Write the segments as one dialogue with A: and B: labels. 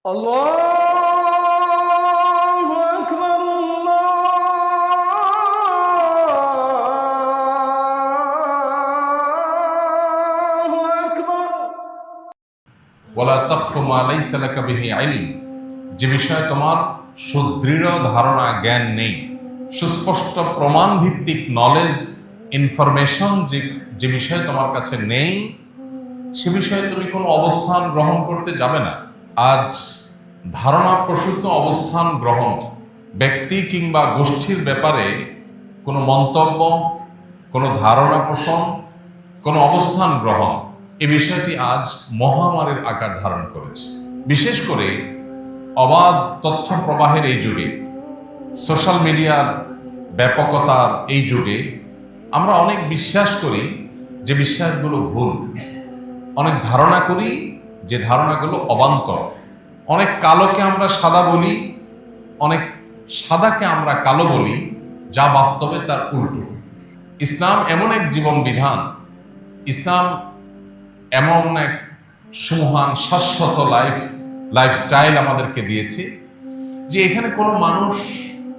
A: আল্লাহু আকবার, আল্লাহু আকবার।
B: ওয়ালা তাখফু মা লাইসা লাকা বিহি ইলম, যে বিষয়ে তোমার সুদৃঢ় ধারণা জ্ঞান নেই, সুস্পষ্ট প্রমাণ ভিত্তিক নলেজ ইনফরমেশন যে বিষয়ে তোমার কাছে নেই, সে বিষয়ে তুমি কোনো অবস্থান গ্রহণ করতে যাবে না। আজ ধারণা প্রসূত অবস্থান গ্রহণ, ব্যক্তি কিংবা গোষ্ঠীর ব্যাপারে কোনো মন্তব্য, কোনো ধারণা পোষণ, কোনো অবস্থান গ্রহণ, এই বিষয়টি আজ মহামারীর আকার ধারণ করেছে। বিশেষ করে অবাধ তথ্য প্রবাহের এই যুগে, সোশ্যাল মিডিয়ার ব্যাপকতার এই যুগে আমরা অনেক বিশ্বাস করি যে বিশ্বাসগুলো ভুল, অনেক ধারণা করি যে ধারণাগুলো অবান্তর, অনেক কালোকে আমরা সাদা বলি, অনেক সাদাকে আমরা কালো বলি, যা বাস্তবে তার উল্টো। ইসলাম এমন এক জীবন বিধান, ইসলাম এমন এক সুমহান শাশ্বত লাইফস্টাইল আমাদেরকে দিয়েছে যে এখানে কোনো মানুষ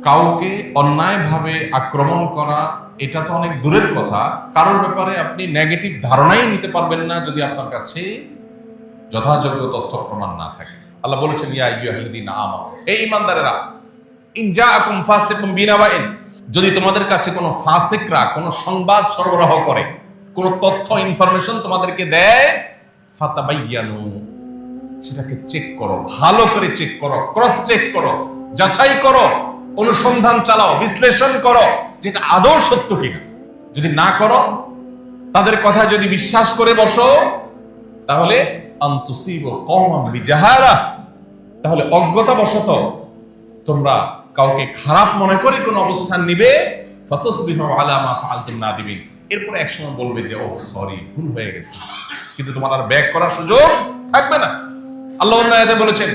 B: কাউকে অন্যায়ভাবে আক্রমণ করা এটা তো অনেক দূরের কথা, কারোর ব্যাপারে আপনি নেগেটিভ ধারণাই নিতে পারবেন না যদি আপনার কাছে যথাযোগ্য তথ্য প্রমাণ না থাকে। আল্লাহ বলেছেন, ইয়া আইয়ুহাল্লাযীনা আমানু, হে ঈমানদারেরা, ইন জাআকুম ফাসিকুম বিনাবাইন, যদি তোমাদের কাছে কোনো ফাসিকরা কোনো সংবাদ সরবরাহ করে, কোনো তথ্য ইনফরমেশন তোমাদেরকে দেয়, ফাতাবাইয়ানু, সেটাকে চেক করো, ভালো করে চেক করো, ক্রস চেক করো, যাচাই করো, অনুসন্ধান চালাও, বিশ্লেষণ করো যেটা আদৌ সত্য কিনা। যদি না করো, তাদের কথা যদি বিশ্বাস করে বসো, তাহলে আনতুসিবু কওমান বিজাহালা, তাহলে অজ্ঞতাবশত তোমরা কাউকে খারাপ মনে করে কোন অবস্থান নিবে, ফাতাসবিহু আলা মা ফাআলতুম নাদিমিন, এরপরে একসময় বলবে যে ও সরি, ভুল হয়ে গেছে, কিন্তু তোমার আর ব্যাক করার সুযোগ থাকবে না। আল্লাহ অন্য আয়াতে বলেছেন,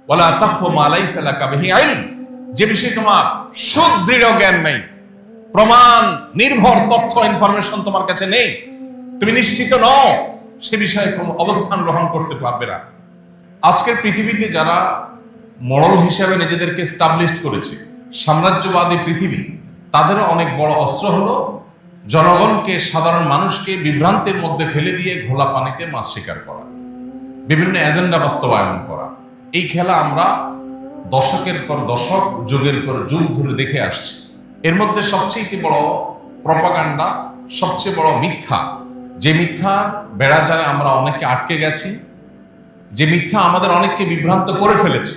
B: ওয়ালা তাখফু মা লাইসা লাকা বিহি ইলম, যে বিষয়ে তোমার সুদৃঢ় জ্ঞান নেই, প্রমাণ নির্ভর তথ্য ইনফরমেশন তোমার কাছে নেই, তুমি নিশ্চিত নও, সে বিষয়ে কোনো অবস্থান গ্রহণ করতে পারবে না। আজকের পৃথিবীতে যারা মডেল হিসেবে নিজেদেরকে এস্টাবলিশড করেছে, সাম্রাজ্যবাদী পৃথিবী, তাদেরও অনেক বড় অস্ত্র হলো জনগণকে, সাধারণ মানুষকে বিভ্রান্তির মধ্যে ফেলে দিয়ে ঘোলা পানিতে মাছ শিকার করা, বিভিন্ন এজেন্ডা বাস্তবায়ন করা। এই খেলা আমরা দশকের পর দশক, যুগের পর যুগ ধরে দেখে আসছি। এর মধ্যে সবচেয়ে বড় প্রপাগান্ডা, সবচেয়ে বড় মিথ্যা, যে মিথ্যা বেড়াজালে আমরা অনেককে আটকে গেছি, যে মিথ্যা আমাদের অনেককে বিভ্রান্ত করে ফেলেছে।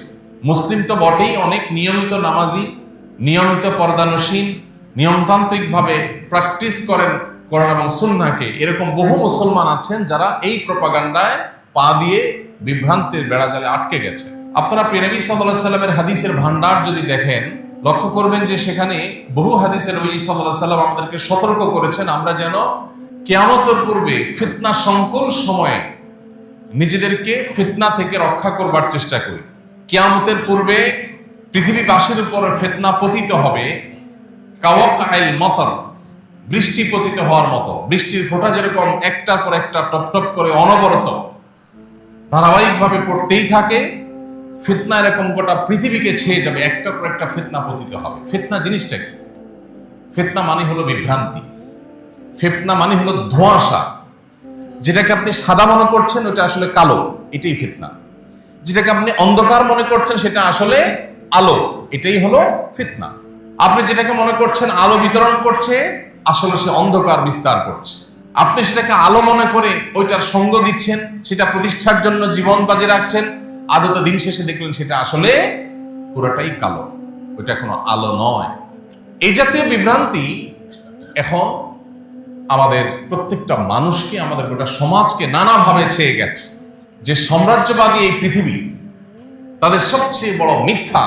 B: মুসলিম তো বটেই, অনেক নিয়মিত নামাজি, নিয়মিত পর্দানসীন, নিয়মতান্ত্রিকভাবে প্র্যাকটিস করেন কোরআন এবং সুন্নাহকে, এরকম বহু মুসলমান আছেন যারা এই প্রপাগান্ডায় পা দিয়ে বিভ্রান্তির বেড়াজালে আটকে গেছে। আপনারা প্রিয় নবী সাল্লাল্লাহু আলাইহি সাল্লামের হাদিসের ভান্ডার যদি দেখেন, লক্ষ্য করবেন যে সেখানে বহু হাদিসে নবী সাল্লাল্লাহু আলাইহি সাল্লাম আমাদেরকে সতর্ক করেছেন আমরা যেন কিয়ামতের পূর্বে ফিতনা সংকুল সময়ে নিজেদেরকে ফিতনা থেকে রক্ষা করবার চেষ্টা করি। কিয়ামতের পূর্বে পৃথিবীবাসীর উপর ফিতনা পতিত হবে কাওয়াকাইল মতর, বৃষ্টি পতিত হওয়ার মতো। বৃষ্টির ফোঁটা যেরকম একটার পর একটা টপ টপ করে অনবরত ধারাবাহিকভাবে পড়তেই থাকে, ফিতনা এরকম গোটা পৃথিবীকে ছেয়ে যাবে, একটার পর একটা ফিতনা পতিত হবে। ফিতনা জিনিসটা কি? ফিতনা মানে হলো বিভ্রান্তি, ফিতনা মানে হলো ধোঁয়াশা। যেটাকে আপনি সাদা মনে করছেন ওটা আসলে কালো, এটাই ফিতনা। যেটাকে আপনি অন্ধকার মনে করছেন সেটা আসলে আলো, এটাই হলো ফিতনা। আপনি যেটাকে মনে করছেন আলো বিতরণ করছে, আসলে সে অন্ধকার বিস্তার করছে। আপনি সেটাকে আলো মনে করে ওইটার সঙ্গ দিচ্ছেন, সেটা প্রতিষ্ঠার জন্য জীবন বাজি রাখছেন, আদত দিন শেষে দেখলেন সেটা আসলে পুরোটাই কালো, ওইটা কোনো আলো নয়। এই জাতীয় বিভ্রান্তি এখন আমাদের প্রত্যেকটা মানুষকে, আমাদের গোটা সমাজকে নানাভাবে ছেয়ে গেছে। যে সাম্রাজ্যবাদী এই পৃথিবী, তাদের সবচেয়ে বড় মিথ্যা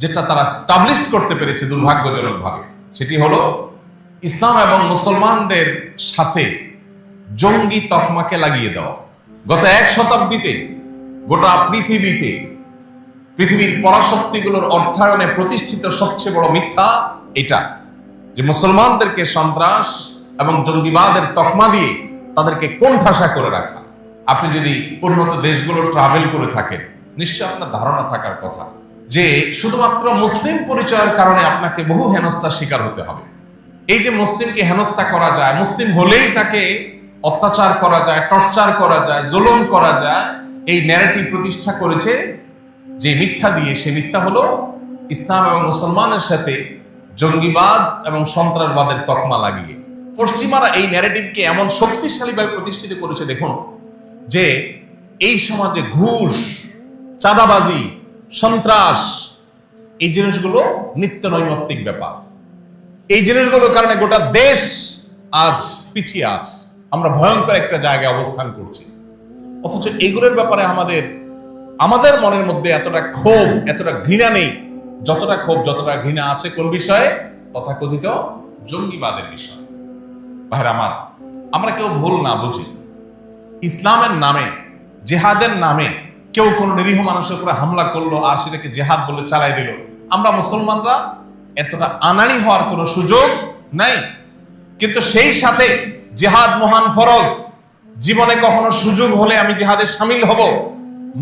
B: যেটা তারা স্টাবলিশড করতে পেরেছে দুর্ভাগ্যজনকভাবে, সেটি হলো ইসলাম এবং মুসলমানদের সাথে জঙ্গি তকমাকে লাগিয়ে দেওয়া। গত এক শতাব্দীতে গোটা পৃথিবীতে পৃথিবীর পরাশক্তিগুলোর অর্থায়নে প্রতিষ্ঠিত সবচেয়ে বড় মিথ্যা এটা, যে মুসলমানদেরকে সন্ত্রাস এবং জঙ্গিবাদের তকমা দিয়ে তাদেরকে কোণঠাসা করে রাখা। আপনি যদি উন্নত দেশগুলো ট্রাভেল করে থাকেন, নিশ্চয় আপনার ধারণা থাকার কথা যে শুধুমাত্র মুসলিম পরিচয়ের কারণে আপনাকে বহু হেনস্থার শিকার হতে হবে। এই যে মুসলিমকে হেনস্থা করা যায়, মুসলিম হলেই তাকে অত্যাচার করা যায়, টর্চার করা যায়, জুলুম করা যায়, এই ন্যারেটিভ প্রতিষ্ঠা করেছে যে মিথ্যা দিয়ে। সে মিথ্যা হলো ইসলাম এবং মুসলমানের সাথে জঙ্গিবাদ এবং সন্ত্রাসবাদের তকমা লাগিয়ে। পশ্চিমারা এই ন্যারেটিভকে এমন শক্তিশালীভাবে প্রতিষ্ঠিত করেছে দেখুন, যে এই সমাজে ঘুষ, চাঁদাবাজি, সন্ত্রাস, এই জিনিসগুলো নিত্য নৈমিত্তিক ব্যাপার। এই জিনিসগুলোর কারণে গোটা দেশ আজ পিছিয়ে আছে, আমরা ভয়ঙ্কর একটা জায়গায় অবস্থান করছি। অথচ এগুলোর ব্যাপারে আমাদের মনের মধ্যে এতটা ক্ষোভ, এতটা ঘৃণা নেই, যতটা ক্ষোভ, যতটা ঘৃণা আছে কোন বিষয়ে? তথাকথিত জঙ্গিবাদের বিষয়। ভাইরা আমার, আমরা কেউ ভুল না বুঝি, ইসলামের নামে, জেহাদের নামে কেউ কোন নিরীহ মানুষের উপরে হামলা করলো আর সেটাকে জেহাদ বলে চালাই দিল, আমরা মুসলমানরা এতটা আনাড়ি হওয়ার কোনো সুযোগ নাই। কিন্তু সেই সাথে জেহাদ মহান ফরজ, জীবনে কখনো সুযোগ হলে আমি জেহাদে শামিল হব,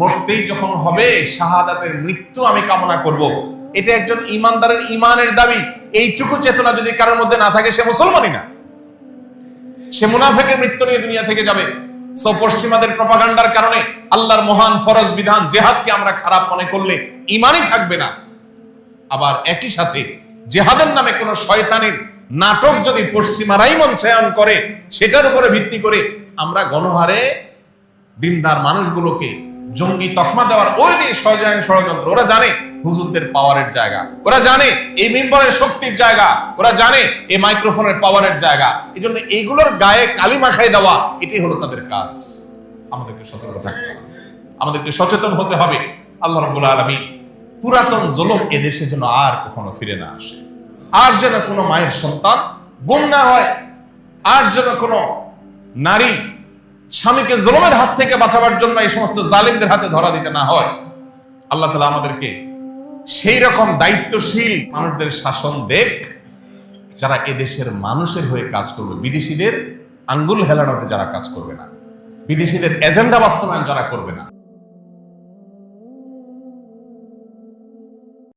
B: মরতেই যখন হবে শাহাদাতের মৃত্যু আমি কামনা করব। এটা একজন ইমানদারের ইমানের দাবি। এইটুকু চেতনা যদি কারোর মধ্যে না থাকে, সে মুসলমানই না, সে মুনাফিকের মৃত্যু নিয়ে দুনিয়া থেকে যাবে। সো পশ্চিমাদের প্রপাগান্ডার কারণে আল্লাহর মহান ফরজ বিধান জেহাদকে আমরা খারাপ মনে করলে ইমানই থাকবে না। আবার একই সাথে জেহাদের নামে কোন শয়তানের নাটক যদি পশ্চিমারাই মঞ্চায়ন করে, সেটার উপরে ভিত্তি করে আমরা গণহারে দিনদার মানুষগুলোকে জঙ্গি তকমা দেওয়ার ওই যে ষড়যন্ত্র, ওরা জানে হুজুরদের পাওয়ারের জায়গা, ওরা জানে এই মিম্বরের শক্তির জায়গা, ওরা জানে এই মাইক্রোফোনের পাওয়ারের জায়গা। এই জন্য এইগুলোর গায়ে কালি মাখাই দেওয়া, এটাই হলো তাদের কাজ। আমাদেরকে সতর্ক থাকতে হবে, আমাদেরকে সচেতন হতে হবে। আল্লাহ রাব্বুল আলামিন পুরাতন জুলুম এদেশে যেন আর কখনো ফিরে না আসে, আর যেন কোনো মায়ের সন্তান গুম না হয়, আর যেন কোনো নারী স্বামীকে জুলুমের হাত থেকে বাঁচাবার জন্য এই সমস্ত জালিমদের হাতে ধরা দিতে না হয়। আল্লাহ তাআলা আমাদেরকে সেই রকম দায়িত্বশীল মানুষদের শাসন দেখ, যারা এদেশের মানুষের হয়ে কাজ করবে, বিদেশিদের আঙ্গুল হেলানোতে যারা কাজ করবে না, বিদেশিদের এজেন্ডা বাস্তবায়ন যারা করবে না।